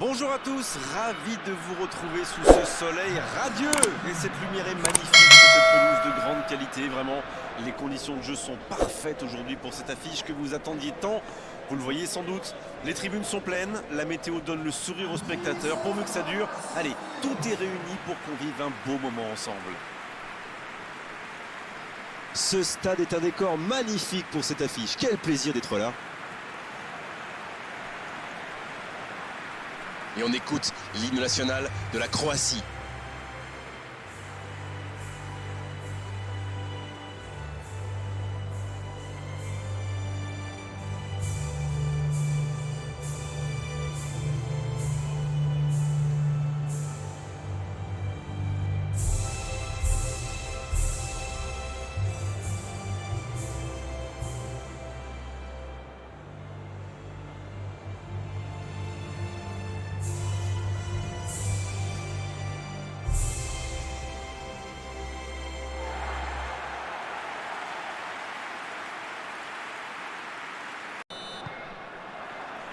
Bonjour à tous, ravi de vous retrouver sous ce soleil radieux. Et cette lumière est magnifique sur cette pelouse de grande qualité. Vraiment, les conditions de jeu sont parfaites aujourd'hui pour cette affiche que vous attendiez tant. Vous le voyez sans doute, les tribunes sont pleines, la météo donne le sourire aux spectateurs. Pourvu que ça dure, allez, tout est réuni pour qu'on vive un beau moment ensemble. Ce stade est un décor magnifique pour cette affiche. Quel plaisir d'être là. Et on écoute l'hymne national de la Croatie.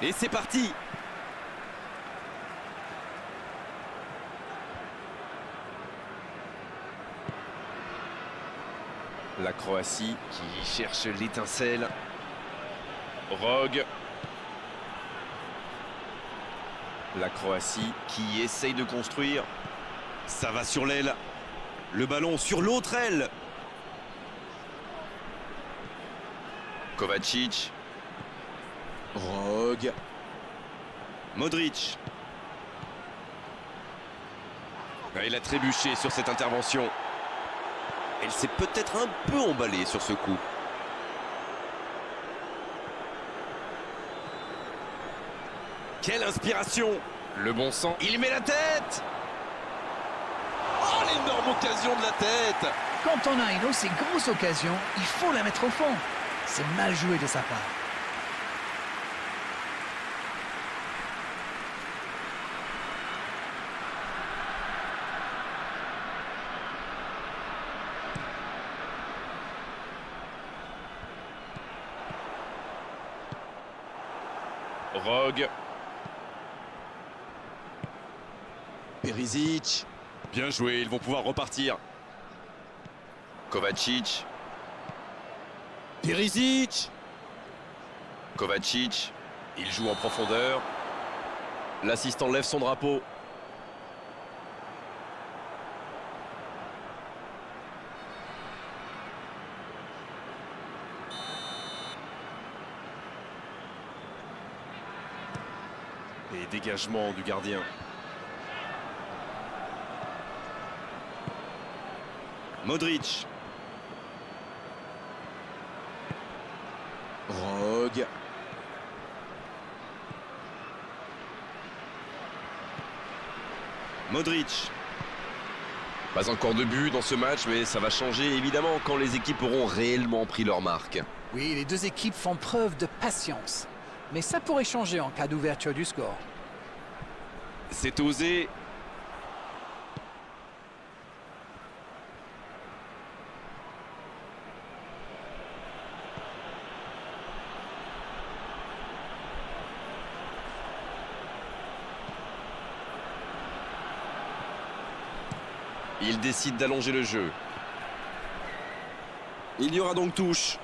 Et c'est parti! La Croatie qui cherche l'étincelle. Rogue. La Croatie qui essaye de construire. Ça va sur l'aile. Le ballon sur l'autre aile. Kovacic. Rogue. Modric. Il a trébuché sur cette intervention. Elle s'est peut-être un peu emballée sur ce coup. Quelle inspiration! Le bon sang, il met la tête! Oh, l'énorme occasion de la tête! Quand on a une aussi grosse occasion, il faut la mettre au fond. C'est mal joué de sa part. Rogue. Perisic. Bien joué, ils vont pouvoir repartir. Kovacic. Perisic. Kovacic. Il joue en profondeur. L'assistant lève son drapeau. Et dégagement du gardien. Modric. Rogue. Modric. Pas encore de but dans ce match, mais ça va changer évidemment quand les équipes auront réellement pris leur marque. Oui, les deux équipes font preuve de patience. Mais ça pourrait changer en cas d'ouverture du score. C'est osé. Il décide d'allonger le jeu. Il y aura donc touche.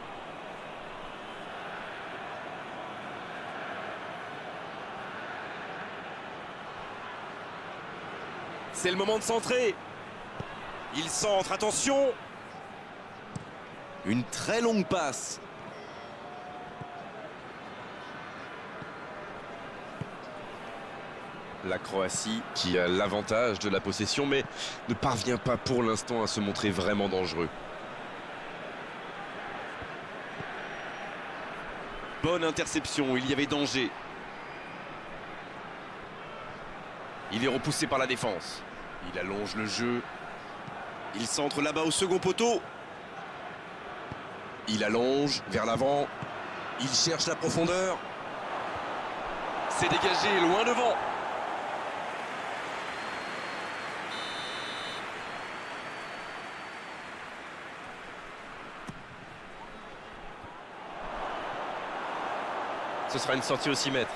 C'est le moment de centrer. Il centre, attention. Une très longue passe. La Croatie qui a l'avantage de la possession mais ne parvient pas pour l'instant à se montrer vraiment dangereux. Bonne interception, il y avait danger. Il est repoussé par la défense. Il allonge le jeu. Il centre là-bas au second poteau. Il allonge vers l'avant. Il cherche la profondeur. C'est dégagé loin devant. Ce sera une sortie au 6 mètres.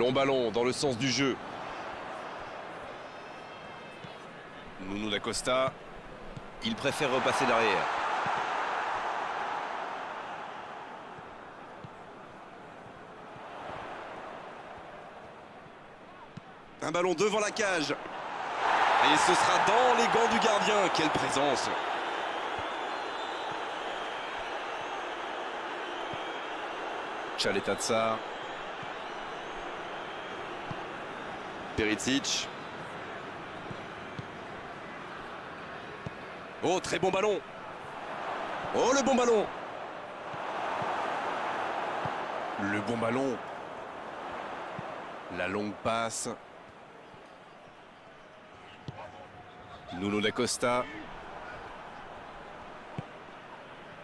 Long ballon dans le sens du jeu. Nuno da Costa. Il préfère repasser derrière. Un ballon devant la cage. Et ce sera dans les gants du gardien. Quelle présence! Tchaleta Tsar. Perisic. Oh, très bon ballon. Oh, le bon ballon. Le bon ballon. La longue passe. Nuno da Costa.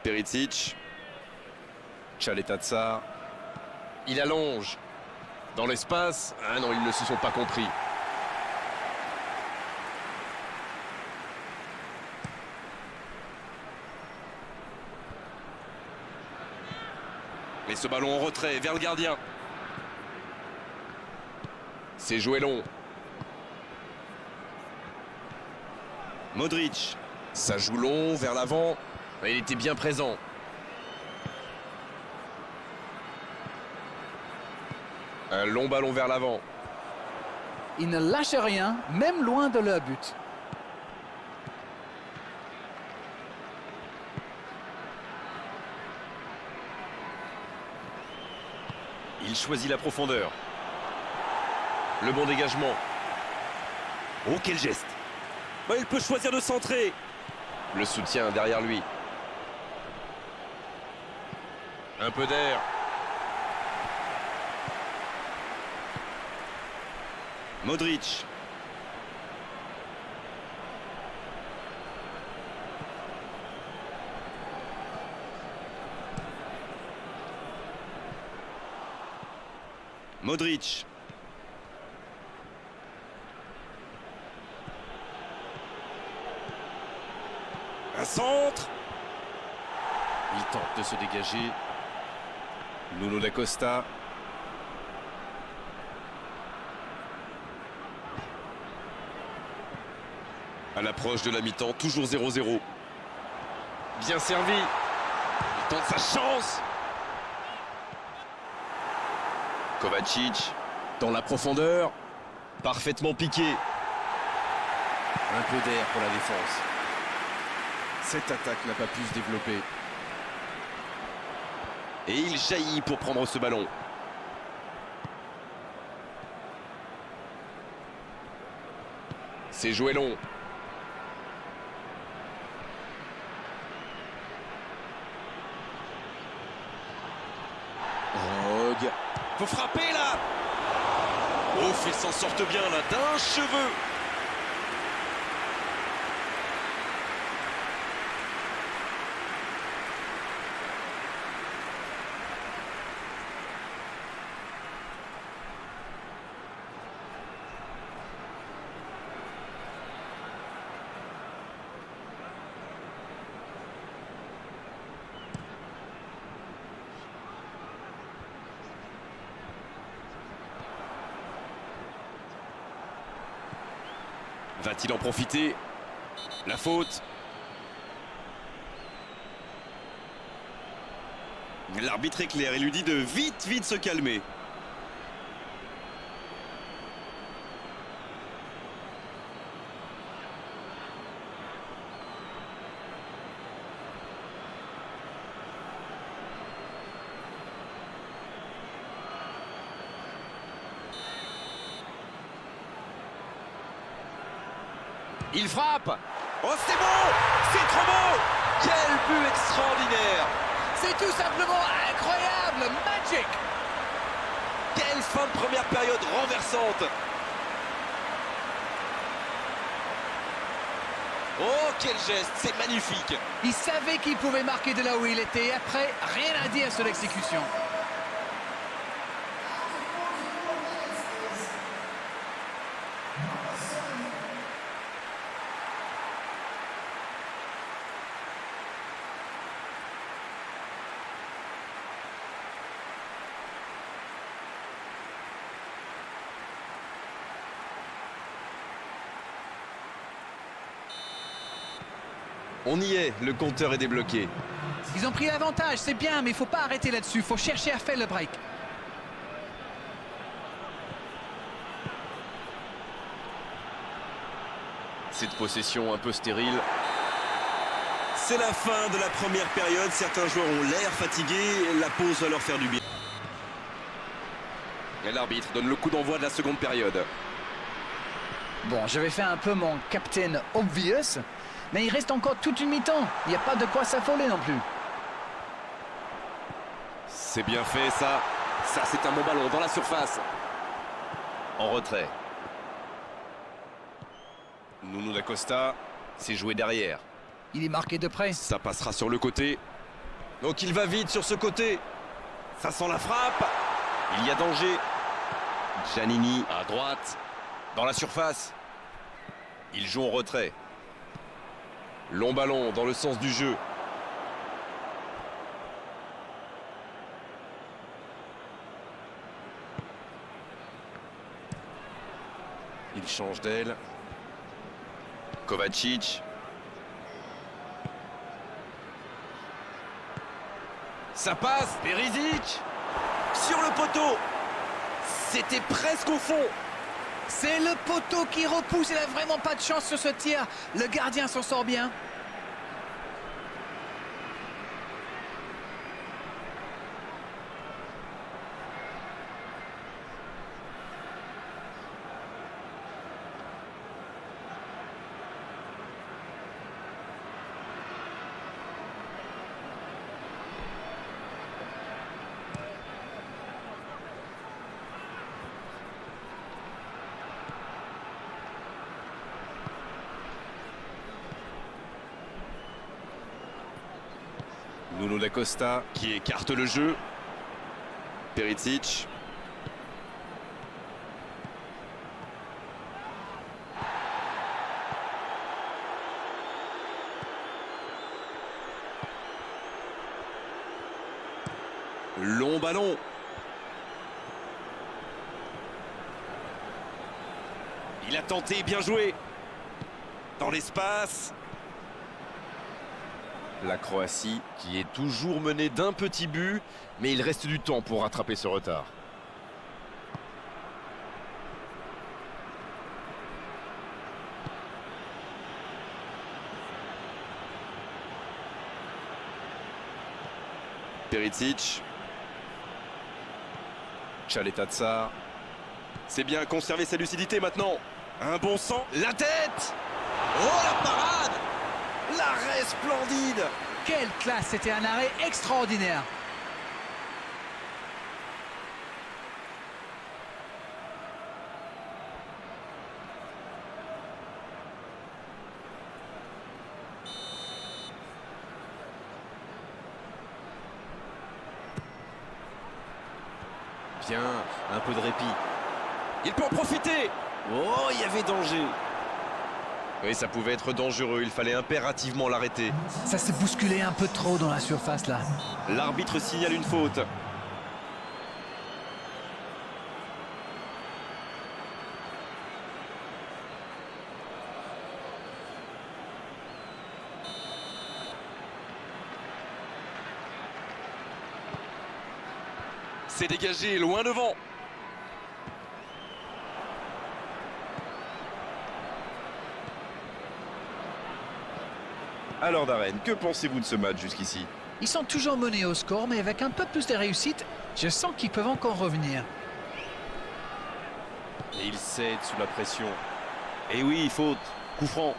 Perisic. Tchaleta Tsar. Il allonge. Dans l'espace. Ah non, ils ne se sont pas compris. Et ce ballon en retrait vers le gardien. C'est joué long. Modric. Ça joue long vers l'avant. Il était bien présent. Un long ballon vers l'avant. Ils ne lâchent rien, même loin de leur but. Il choisit la profondeur. Le bon dégagement. Oh, quel geste! Bah, il peut choisir de centrer. Le soutien derrière lui. Un peu d'air. Modric. Modric. Un centre. Il tente de se dégager. Nuno da Costa. À l'approche de la mi-temps, toujours 0-0. Bien servi. Il tente sa chance. Kovacic. Dans la profondeur. Parfaitement piqué. Un peu d'air pour la défense. Cette attaque n'a pas pu se développer. Et il jaillit pour prendre ce ballon. C'est joué long. Rogue. Faut frapper là. Ouf, ils s'en sortent bien là, d'un cheveu. Va-t-il en profiter? La faute. L'arbitre est clair et lui dit de vite se calmer. Il frappe. Oh, c'est beau! C'est trop beau! Quel but extraordinaire! C'est tout simplement incroyable, magic! Quelle fin de première période renversante! Oh, quel geste! C'est magnifique! Il savait qu'il pouvait marquer de là où il était. Après, rien à dire sur l'exécution. On y est, le compteur est débloqué. Ils ont pris l'avantage, c'est bien, mais il faut pas arrêter là-dessus. Il faut chercher à faire le break. Cette possession un peu stérile. C'est la fin de la première période. Certains joueurs ont l'air fatigués. La pause va leur faire du bien. Et l'arbitre donne le coup d'envoi de la seconde période. Bon, j'avais fait un peu mon captain obvious, mais il reste encore toute une mi-temps. Il n'y a pas de quoi s'affoler non plus. C'est bien fait ça. Ça c'est un bon ballon dans la surface. En retrait. Nuno da Costa, c'est joué derrière. Il est marqué de près. Ça passera sur le côté. Donc il va vite sur ce côté. Ça sent la frappe. Il y a danger. Giannini à droite. Dans la surface. Il joue en retrait. Long ballon dans le sens du jeu. Il change d'aile. Kovacic. Ça passe. Perisic. Sur le poteau. C'était presque au fond. C'est le poteau qui repousse. Il n'a vraiment pas de chance sur ce tir. Le gardien s'en sort bien. Nuno da Costa qui écarte le jeu. Perisic. Long ballon. Il a tenté, bien joué. Dans l'espace. La Croatie qui est toujours menée d'un petit but, mais il reste du temps pour rattraper ce retard. Perisic. Tchaleta-Tsar. C'est bien conserver sa lucidité maintenant. Un bon sang. La tête. Oh la parade. L'arrêt splendide. Quelle classe, c'était un arrêt extraordinaire. Bien, un peu de répit. Il peut en profiter. Oh, il y avait danger. Oui, ça pouvait être dangereux, il fallait impérativement l'arrêter. Ça s'est bousculé un peu trop dans la surface là. L'arbitre signale une faute. C'est dégagé, loin devant. Alors Darren, que pensez-vous de ce match jusqu'ici? Ils sont toujours menés au score, mais avec un peu plus de réussite, je sens qu'ils peuvent encore revenir. Et il cède sous la pression. Et oui, faute. Coup franc.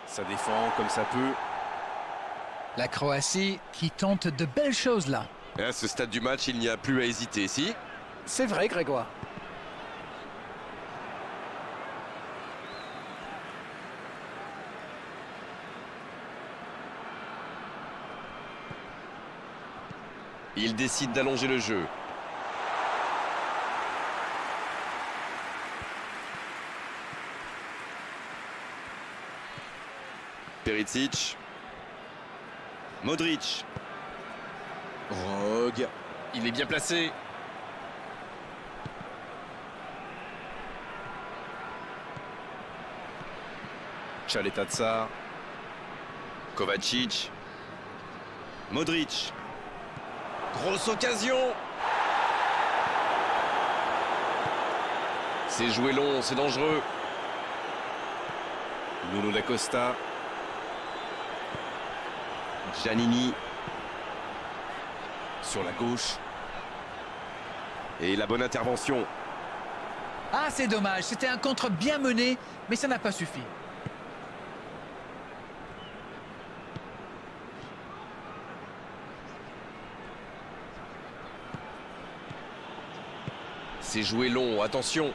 Ça défend comme ça peut. La Croatie qui tente de belles choses là. Et à ce stade du match, il n'y a plus à hésiter, si? C'est vrai, Grégoire. Il décide d'allonger le jeu. Perisic. Modric. Rogue. Il est bien placé. Chaletazza. Kovacic. Modric. Grosse occasion. C'est joué long, c'est dangereux. Nuno da Costa. Giannini. Sur la gauche. Et la bonne intervention. Ah, c'est dommage. C'était un contre bien mené, mais ça n'a pas suffi. C'est joué long, attention.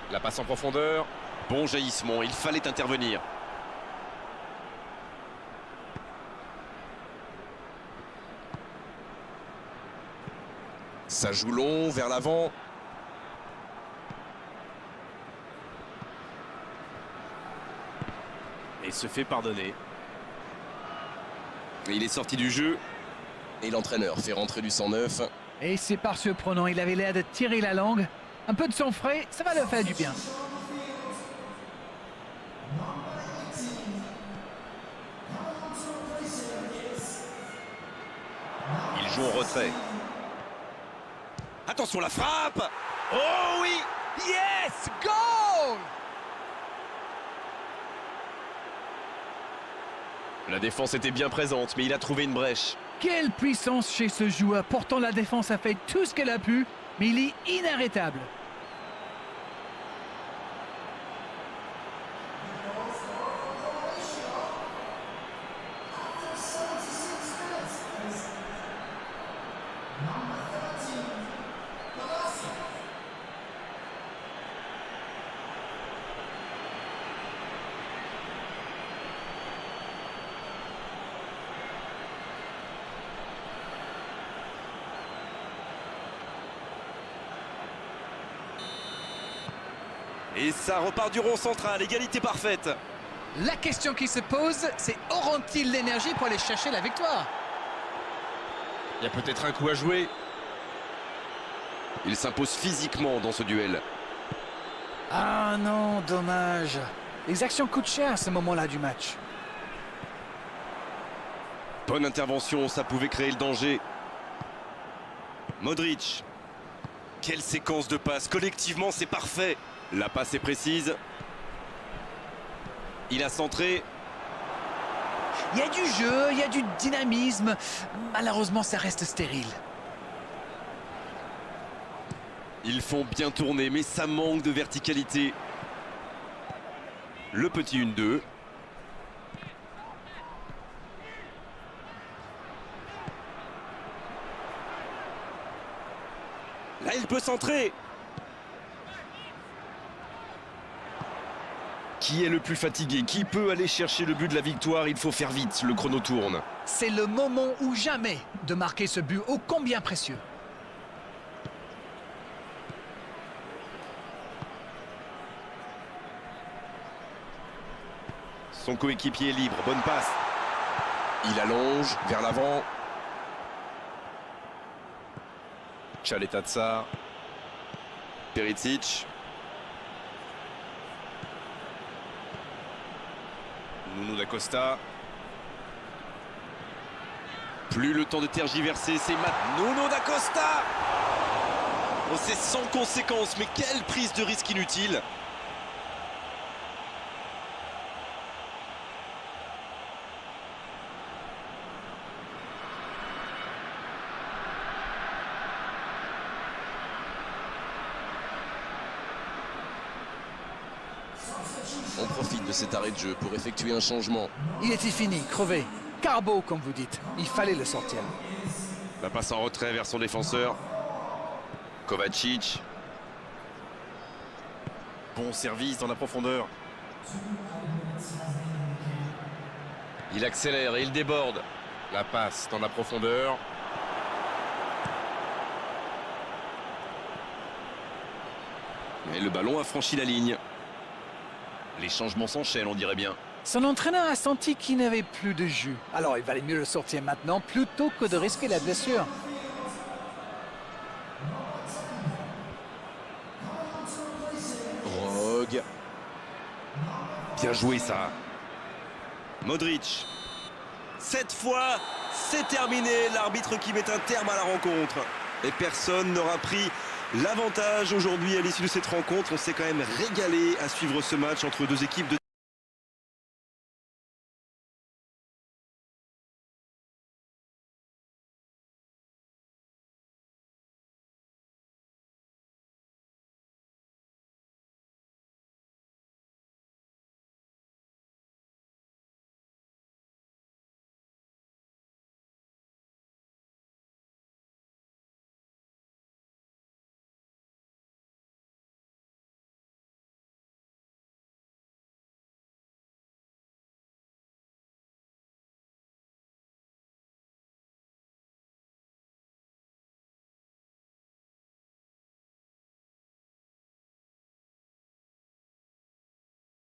La passe en profondeur. Bon jaillissement, il fallait intervenir. Ça joue long, vers l'avant. Et se fait pardonner. Et il est sorti du jeu. Et l'entraîneur fait rentrer du 109. Et c'est par surprenant, il avait l'air de tirer la langue. Un peu de sang frais, ça va leur faire du bien. Il joue en retrait. Attention la frappe. Oh oui. Yes! Goal! La défense était bien présente, mais il a trouvé une brèche. Quelle puissance chez ce joueur. Pourtant, la défense a fait tout ce qu'elle a pu, mais il est inarrêtable. Et ça repart du rond central, égalité parfaite. La question qui se pose, c'est auront-ils l'énergie pour aller chercher la victoire? Il y a peut-être un coup à jouer. Il s'impose physiquement dans ce duel. Ah non, dommage. Les actions coûtent cher à ce moment-là du match. Bonne intervention, ça pouvait créer le danger. Modric. Quelle séquence de passes, collectivement c'est parfait. La passe est précise. Il a centré. Il y a du jeu, il y a du dynamisme. Malheureusement, ça reste stérile. Ils font bien tourner, mais ça manque de verticalité. Le petit 1-2. Là il peut centrer. Qui est le plus fatigué? Qui peut aller chercher le but de la victoire? Il faut faire vite, le chrono tourne. C'est le moment ou jamais de marquer ce but ô combien précieux. Son coéquipier est libre, bonne passe. Il allonge vers l'avant. Chaletazza. Perisic. Nuno da Costa. Plus le temps de tergiverser, c'est maintenant. Nuno da Costa. Oh, c'est sans conséquence, mais quelle prise de risque inutile. On profite de cet arrêt de jeu pour effectuer un changement. Il était fini, crevé. Carbo, comme vous dites. Il fallait le sortir. La passe en retrait vers son défenseur. Kovacic. Bon service dans la profondeur. Il accélère et il déborde. La passe dans la profondeur. Et le ballon a franchi la ligne. Les changements s'enchaînent, on dirait bien. Son entraîneur a senti qu'il n'avait plus de jus. Alors il valait mieux le sortir maintenant plutôt que de risquer la blessure. Rogue. Bien joué ça. Modric. Cette fois, c'est terminé. L'arbitre qui met un terme à la rencontre. Et personne n'aura pris l'avantage aujourd'hui à l'issue de cette rencontre. On s'est quand même régalé à suivre ce match entre deux équipes de